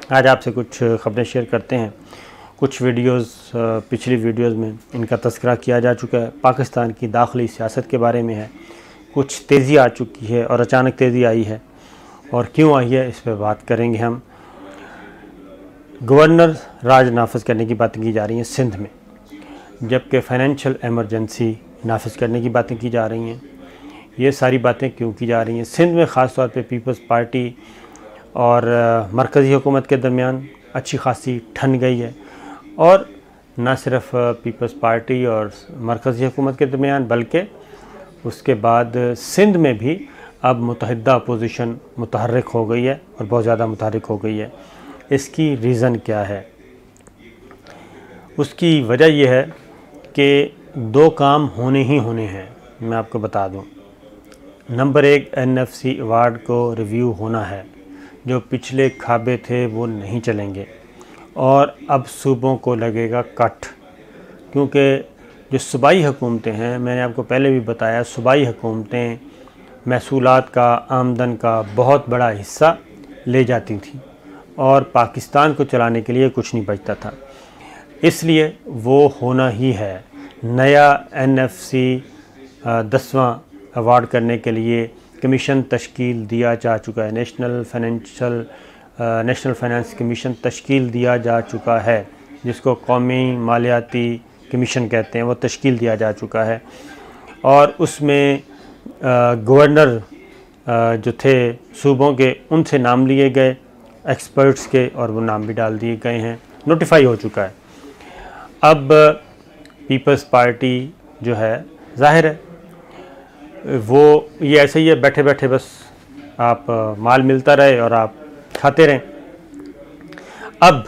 आज आपसे कुछ ख़बरें शेयर करते हैं। कुछ वीडियोस पिछली वीडियोस में इनका तज़किरा किया जा चुका है। पाकिस्तान की दाखिली सियासत के बारे में है, कुछ तेज़ी आ चुकी है और अचानक तेज़ी आई है और क्यों आई है इस पर बात करेंगे हम। गवर्नर राज नाफिज करने की बातें की जा रही हैं सिंध में, जबकि फ़ाइनेंशियल एमरजेंसी नाफिज करने की बातें की जा रही हैं। ये सारी बातें क्यों की जा रही हैं? सिंध में ख़ास तौर पे पीपल्स पार्टी और मरकज़ी हुकूमत के दरमियान अच्छी खासी ठन गई है, और न सिर्फ पीपल्स पार्टी और मरकज़ी हुकूमत के दरमियान बल्कि उसके बाद सिंध में भी अब मुतहदा अपोजिशन मुतहर्रिक हो गई है और बहुत ज़्यादा मुतहर्रिक हो गई है। इसकी रीज़न क्या है? उसकी वजह यह है कि दो काम होने ही होने हैं। मैं आपको बता दूं, नंबर 1, NFC अवार्ड को रिव्यू होना है। जो पिछले खाबे थे वो नहीं चलेंगे और अब सूबों को लगेगा कट, क्योंकि जो सूबाई हुकूमतें हैं, मैंने आपको पहले भी बताया, सूबाई हुकूमतें महसूलात का, आमदन का बहुत बड़ा हिस्सा ले जाती थी और पाकिस्तान को चलाने के लिए कुछ नहीं बचता था। इसलिए वो होना ही है। नया NFC 10वां अवार्ड करने के लिए कमीशन तश्कील दिया जा चुका है। नेशनल फाइनेंस कमीशन तश्कील दिया जा चुका है, जिसको कौमी मालियाती कमीशन कहते हैं। वो तश्कील दिया जा चुका है और उसमें गवर्नर जो थे सूबों के, उनसे नाम लिए गए एक्सपर्ट्स के, और वो नाम भी डाल दिए गए हैं, नोटिफाई हो चुका है। अब पीपल्स पार्टी जो है, जाहिर है वो ये ऐसे ही है, बैठे बैठे बस आप माल मिलता रहे और आप खाते रहें। अब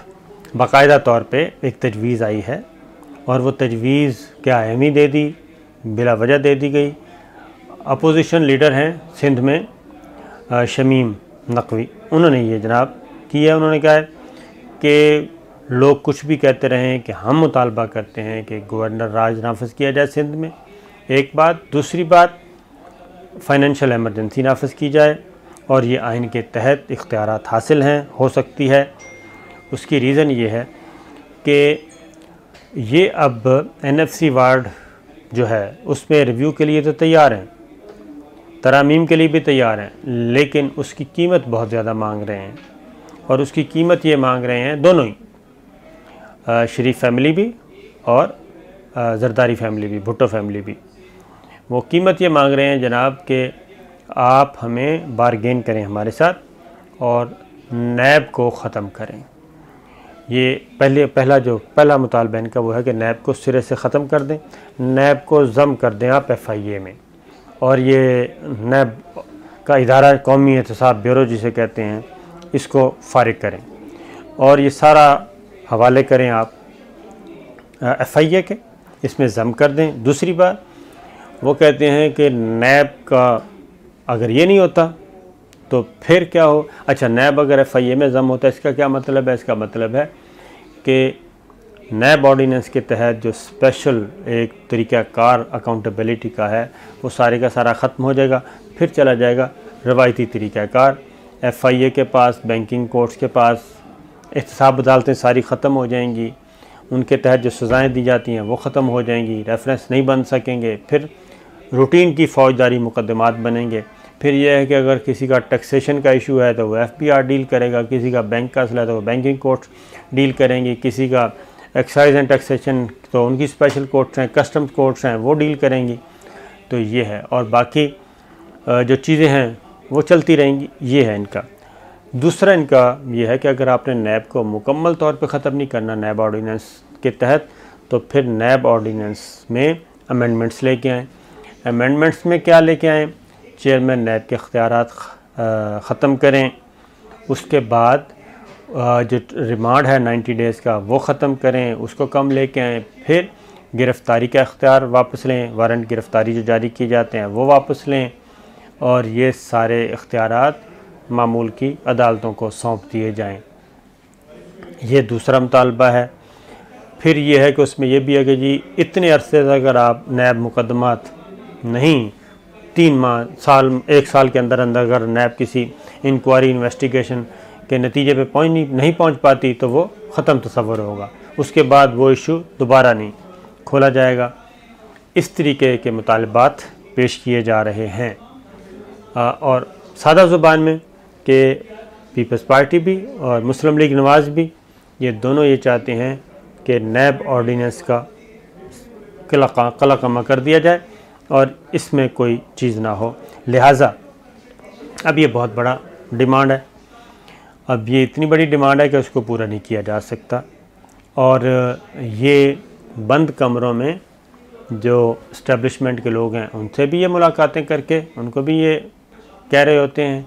बाकायदा तौर पे एक तजवीज़ आई है और वो तजवीज़ क्या अहमी दे दी, बिला वजह दे दी गई। अपोजिशन लीडर हैं सिंध में शमीम नकवी, उन्होंने ये जनाब किया। उन्होंने कहा है कि लोग कुछ भी कहते रहें कि हम मुतालबा करते हैं कि गवर्नर राज नाफिज किया जाए सिंध में, एक बात। दूसरी बात, फ़ाइनेंशियल एमरजेंसी नाफिज की जाए और ये आइन के तहत इख्तियारात हासिल हैं, हो सकती है। उसकी रीज़न ये है कि ये अब NFC वार्ड जो है उसमें रिव्यू के लिए तो तैयार हैं, तरामीम के लिए भी तैयार हैं, लेकिन उसकी कीमत बहुत ज़्यादा मांग रहे हैं। और उसकी कीमत ये मांग रहे हैं दोनों ही, शरीफ फैमिली भी और जरदारी फैमिली भी, भुट्टो फैमिली भी। वो कीमत ये मांग रहे हैं जनाब कि आप हमें बारगेन करें हमारे साथ और नैब को ख़त्म करें। ये पहला मुतालबा इनका वो है कि नैब को सिरे से ख़त्म कर दें, नैब को ज़म कर दें आप FIA में, और ये नैब का इदारा कौमी एहतसाब ब्यूरो जिसे कहते हैं, इसको फ़ारिग करें और ये सारा हवाले करें आप FIA के, इसमें ज़म कर दें। दूसरी बात, वो कहते हैं कि नैब का अगर ये नहीं होता तो फिर क्या हो? अच्छा, नैब अगर FIA में ज़म होता है, इसका क्या मतलब है? इसका मतलब है कि नैब ऑर्डिनेंस के तहत जो स्पेशल एक तरीक़ाकार अकाउंटेबिलिटी का है, वो सारे का सारा ख़त्म हो जाएगा। फिर चला जाएगा रवायती तरीक़ाकार, FIA के पास, बैंकिंग कोर्ट्स के पास, एहतसाब अदालतें सारी ख़त्म हो जाएंगी, उनके तहत जो सज़ाएँ दी जाती हैं वो ख़त्म हो जाएंगी, रेफरेंस नहीं बन सकेंगे। फिर रूटीन की फ़ौजदारी मुकदमात बनेंगे। फिर यह है कि अगर किसी का टैक्सेशन का इशू है तो वो FBR डील करेगा, किसी का बैंक का असला है तो वो बैंकिंग कोर्ट्स डील करेंगी, किसी का एक्साइज एंड टैक्सेशन तो उनकी स्पेशल कोर्ट्स हैं, कस्टम्स कोर्ट्स हैं, वो डील करेंगी। तो ये है, और बाकी जो चीज़ें हैं वो चलती रहेंगी। ये है इनका। दूसरा इनका ये है कि अगर आपने नैब को मुकम्मल तौर पे ख़त्म नहीं करना नैब ऑर्डिनेंस के तहत, तो फिर नैब ऑर्डिनेंस में अमेंडमेंट्स लेके आएँ। अमेंडमेंट्स में क्या लेके आएँ? चेयरमैन नैब के इख्तियारात ख़त्म करें, उसके बाद जो रिमांड है 90 डेज़ का वो ख़त्म करें, उसको कम लेके आएँ। फिर गिरफ़्तारी का इख्तियार वापस लें, वारंट गिरफ़्तारी जो जारी किए जाते हैं वो वापस लें, और ये सारे इख्तियारात मामूल की अदालतों को सौंप दिए जाएं। ये दूसरा मुतालबा है। फिर ये है कि उसमें यह भी है कि जी इतने अरसे तक अगर आप नैब मुकदमात नहीं, 3 माह, साल, 1 साल के अंदर अंदर अगर नैब किसी इंक्वायरी इन्वेस्टिगेशन के नतीजे पे नहीं पहुंच पाती तो वो ख़त्म तस्वर होगा, उसके बाद वो इशू दोबारा नहीं खोला जाएगा। इस तरीके के मुतालबात पेश किए जा रहे हैं और सादा ज़ुबान में कि पीपल्स पार्टी भी और मुस्लिम लीग नवाज़ भी ये दोनों ये चाहते हैं कि नैब ऑर्डिनेंस का कलाकमा कर दिया जाए और इसमें कोई चीज़ ना हो। लिहाजा अब ये बहुत बड़ा डिमांड है, अब ये इतनी बड़ी डिमांड है कि उसको पूरा नहीं किया जा सकता। और ये बंद कमरों में जो इस्टेब्लिशमेंट के लोग हैं उनसे भी ये मुलाकातें करके उनको भी ये कह रहे होते हैं,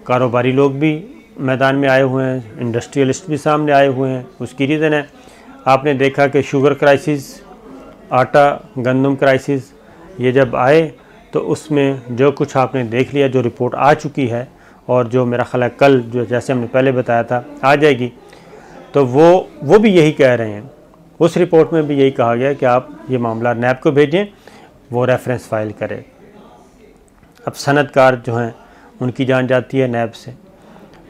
कारोबारी लोग भी मैदान में आए हुए हैं, इंडस्ट्रियलिस्ट भी सामने आए हुए हैं। उसकी रीज़न है, आपने देखा कि शुगर क्राइसिस, आटा गंदम क्राइसिस ये जब आए तो उसमें जो कुछ आपने देख लिया, जो रिपोर्ट आ चुकी है और जो मेरा ख्याल है कल जो जैसे हमने पहले बताया था आ जाएगी, तो वो भी यही कह रहे हैं। उस रिपोर्ट में भी यही कहा गया कि आप ये मामला नैब को भेजें, वो रेफरेंस फाइल करे। अब सनदकार जो हैं उनकी जान जाती है नैब से।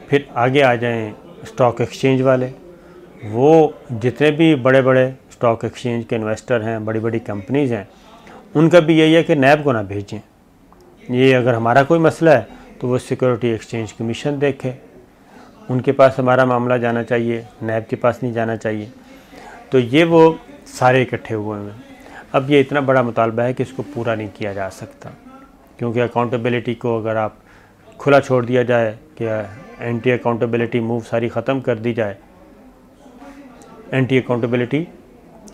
फिर आगे आ जाएं स्टॉक एक्सचेंज वाले, वो जितने भी बड़े बड़े स्टॉक एक्सचेंज के इन्वेस्टर हैं, बड़ी बड़ी कंपनीज़ हैं, उनका भी यही है कि नैब को ना भेजें। ये अगर हमारा कोई मसला है तो वो सिक्योरिटी एक्सचेंज कमीशन देखे, उनके पास हमारा मामला जाना चाहिए, नैब के पास नहीं जाना चाहिए। तो ये वो सारे इकट्ठे हुए हैं। अब ये इतना बड़ा मुतालबा है कि इसको पूरा नहीं किया जा सकता, क्योंकि अकाउंटेबिलिटी को अगर आप खुला छोड़ दिया जाए कि एंटी अकाउंटेबिलिटी मूव सारी ख़त्म कर दी जाए, एंटी अकाउंटेबिलिटी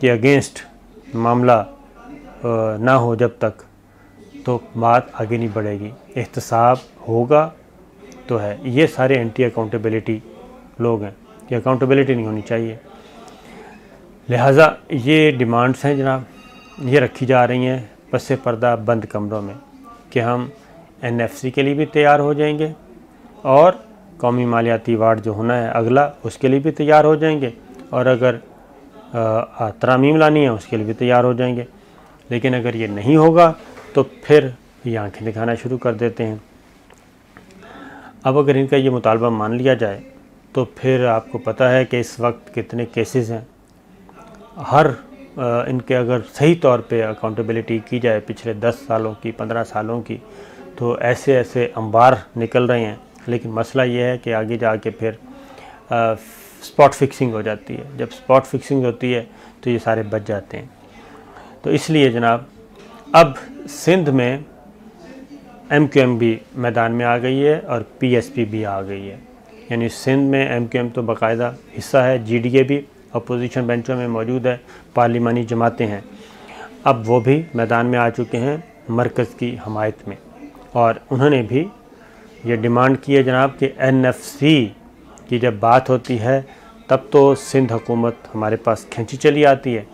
के अगेंस्ट मामला ना हो जब तक, तो बात आगे नहीं बढ़ेगी। एहतसाब होगा तो है, ये सारे एंटी अकाउंटेबिलिटी लोग हैं कि अकाउंटेबिलिटी नहीं होनी चाहिए। लिहाजा ये डिमांड्स हैं जनाब, ये रखी जा रही हैं पसे पर्दा बंद कमरों में कि हम NFC के लिए भी तैयार हो जाएंगे और कौमी मालियाती वार्ड जो होना है अगला, उसके लिए भी तैयार हो जाएंगे, और अगर तरामीम लानी है उसके लिए भी तैयार हो जाएंगे। लेकिन अगर ये नहीं होगा तो फिर ये आँखें दिखाना शुरू कर देते हैं। अब अगर इनका ये मुतालबा मान लिया जाए तो फिर आपको पता है कि इस वक्त कितने केसेस हैं। हर इनके अगर सही तौर पे अकाउंटेबिलिटी की जाए पिछले 10 सालों की, 15 सालों की, तो ऐसे ऐसे अंबार निकल रहे हैं। लेकिन मसला ये है कि आगे जाके फिर स्पॉट फिक्सिंग हो जाती है। जब स्पॉट फिक्सिंग होती है तो ये सारे बच जाते हैं। तो इसलिए जनाब अब सिंध में MQM भी मैदान में आ गई है और PSP भी आ गई है। यानी सिंध में MQM तो बाकायदा हिस्सा है, GDA भी अपोजिशन बेंचों में मौजूद है, पार्लिमानी जमातें हैं। अब वो भी मैदान में आ चुके हैं मरकज़ की हमायत में, और उन्होंने भी ये डिमांड की है जनाब कि NFC की जब बात होती है तब तो सिंध हुकूमत हमारे पास खींची चली आती है,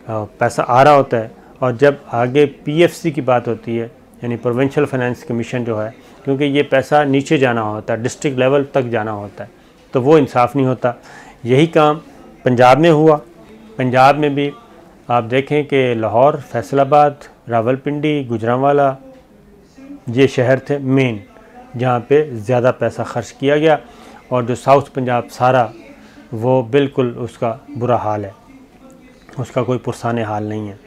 पैसा आ रहा होता है, और जब आगे PFC की बात होती है यानी प्रोविंशियल फाइनेंस कमीशन जो है, क्योंकि ये पैसा नीचे जाना होता है, डिस्ट्रिक्ट लेवल तक जाना होता है, तो वो इंसाफ नहीं होता। यही काम पंजाब में हुआ। पंजाब में भी आप देखें कि लाहौर, फैसलाबाद, रावलपिंडी, गुजरांवाला ये शहर थे मेन जहाँ पे ज़्यादा पैसा खर्च किया गया, और जो साउथ पंजाब सारा वो बिल्कुल उसका बुरा हाल है, उसका कोई पुरसाने हाल नहीं है।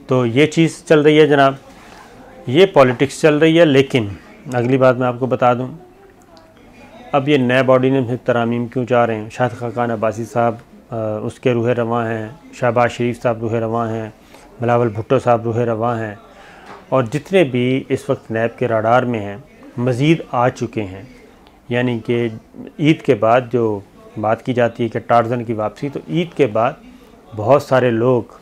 तो ये चीज़ चल रही है जनाब, ये पॉलिटिक्स चल रही है। लेकिन अगली बात मैं आपको बता दूं, अब ये नैब ऑर्डिनेंस में तरामीम क्यों चाह रहे हैं? शाहिद खाकान अब्बासी साहब उसके रूह रवां हैं, शहबाज शरीफ साहब रूह रवां हैं, बिलावल भुट्टो साहब रूह रवां हैं, और जितने भी इस वक्त नैब के रडार में हैं मज़ीद आ चुके हैं। यानी कि ईद के बाद जो बात की जाती है कि टार्जन की वापसी, तो ईद के बाद बहुत सारे लोग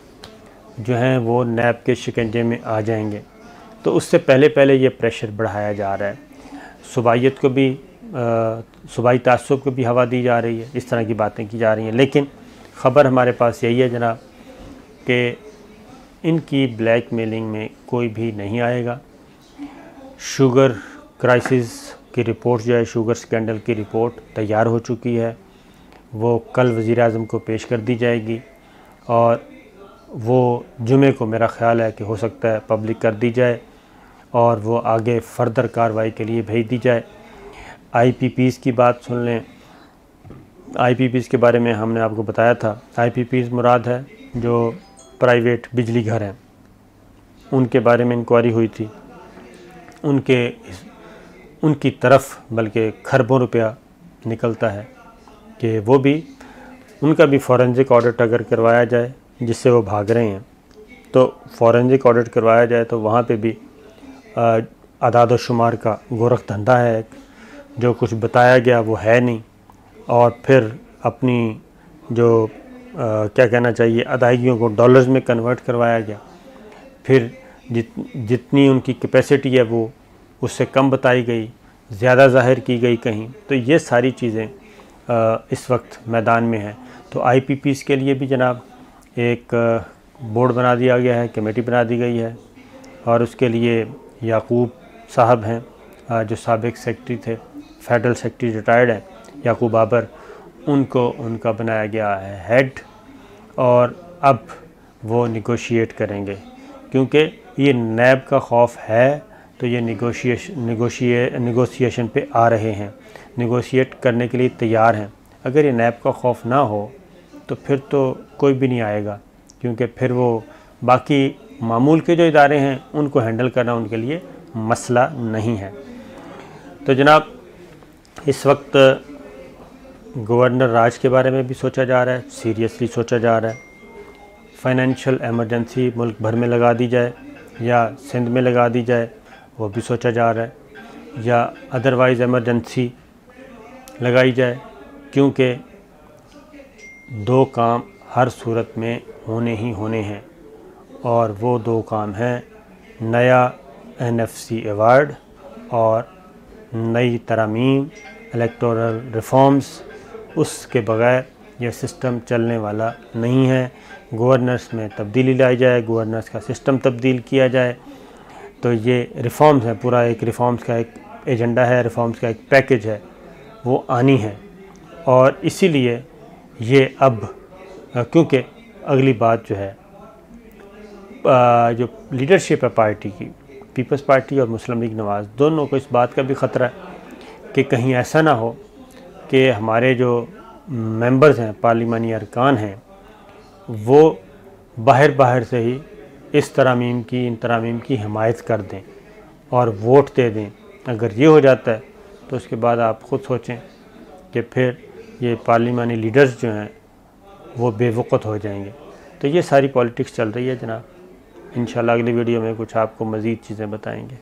जो हैं वो नैब के शिकंजे में आ जाएंगे। तो उससे पहले पहले ये प्रेशर बढ़ाया जा रहा है, सूबाइयत को भी, सूबाई तासुब को भी हवा दी जा रही है, इस तरह की बातें की जा रही हैं। लेकिन ख़बर हमारे पास यही है जनाब कि इनकी ब्लैक मेलिंग में कोई भी नहीं आएगा। शुगर क्राइसिस की रिपोर्ट जो है, शुगर स्कैंडल की रिपोर्ट तैयार हो चुकी है, वो कल वज़ीर-ए-आज़म को पेश कर दी जाएगी, और वो जुमे को मेरा ख़्याल है कि हो सकता है पब्लिक कर दी जाए और वो आगे फ़र्दर कार्रवाई के लिए भेज दी जाए। IPPs की बात सुन लें आईपीपीज़ के बारे में हमने आपको बताया था। आईपीपीज़ मुराद है जो प्राइवेट बिजली घर हैं, उनके बारे में इंक्वायरी हुई थी। उनकी तरफ बल्कि खरबों रुपया निकलता है कि वो भी, उनका भी फॉरेंसिक ऑडिट अगर करवाया जाए, जिससे वो भाग रहे हैं, तो फॉरेंसिक ऑडिट करवाया जाए तो वहाँ पे भी आदाद व शुमार का गोरख धंधा है, जो कुछ बताया गया वो है नहीं, और फिर अपनी जो क्या कहना चाहिए अदायगियों को डॉलर्स में कन्वर्ट करवाया गया, फिर जितनी उनकी कैपेसिटी है वो उससे कम बताई गई, ज़्यादा ज़ाहिर की गई कहीं। तो ये सारी चीज़ें इस वक्त मैदान में हैं। तो आईपीपीज़ के लिए भी जनाब एक बोर्ड बना दिया गया है, कमेटी बना दी गई है, और उसके लिए याकूब साहब हैं जो साबिक सेक्रेटरी थे, फेडरल सेक्रेटरी रिटायर्ड हैं याकूब बाबर, उनका बनाया गया है हेड, और अब वो निगोशिएट करेंगे, क्योंकि ये नैब का खौफ है तो ये निगोशिएशन पे आ रहे हैं, निगोशिएट करने के लिए तैयार हैं। अगर ये नैब का खौफ ना हो तो फिर तो कोई भी नहीं आएगा, क्योंकि फिर वो बाकी मामूल के जो इदारे हैं उनको हैंडल करना उनके लिए मसला नहीं है। तो जनाब इस वक्त गवर्नर राज के बारे में भी सोचा जा रहा है, सीरियसली सोचा जा रहा है। फाइनेंशियल एमरजेंसी मुल्क भर में लगा दी जाए या सिंध में लगा दी जाए, वो भी सोचा जा रहा है, या अदरवाइज़ एमरजेंसी लगाई जाए, क्योंकि दो काम हर सूरत में होने ही होने हैं, और वो दो काम हैं नया NFC अवार्ड और नई तरमीम इलेक्टोरल रिफॉर्म्स। उसके बग़ैर यह सिस्टम चलने वाला नहीं है। गवर्नर्स में तब्दीली लाई जाए, गवर्नर्स का सिस्टम तब्दील किया जाए, तो ये रिफॉर्म्स हैं, पूरा एक रिफॉर्म्स का एक एजेंडा है, रिफॉर्म्स का एक पैकेज है, वो आनी है। और इसीलिए ये अब क्योंकि अगली बात जो है जो लीडरशिप है पार्टी की, पीपल्स पार्टी और मुस्लिम लीग नवाज़, दोनों को इस बात का भी ख़तरा है कि कहीं ऐसा ना हो कि हमारे जो मेंबर्स हैं, पार्लिमानी अरकान हैं, वो बाहर से ही इन तरामीम की हिमायत कर दें और वोट दे दें। अगर ये हो जाता है तो उसके बाद आप ख़ुद सोचें कि फिर ये पार्लिमानी लीडर्स जो हैं वो बेवकूफ़ हो जाएंगे। तो ये सारी पॉलिटिक्स चल रही है जनाब। इंशाल्लाह अगली वीडियो में कुछ आपको मज़ीद चीज़ें बताएंगे।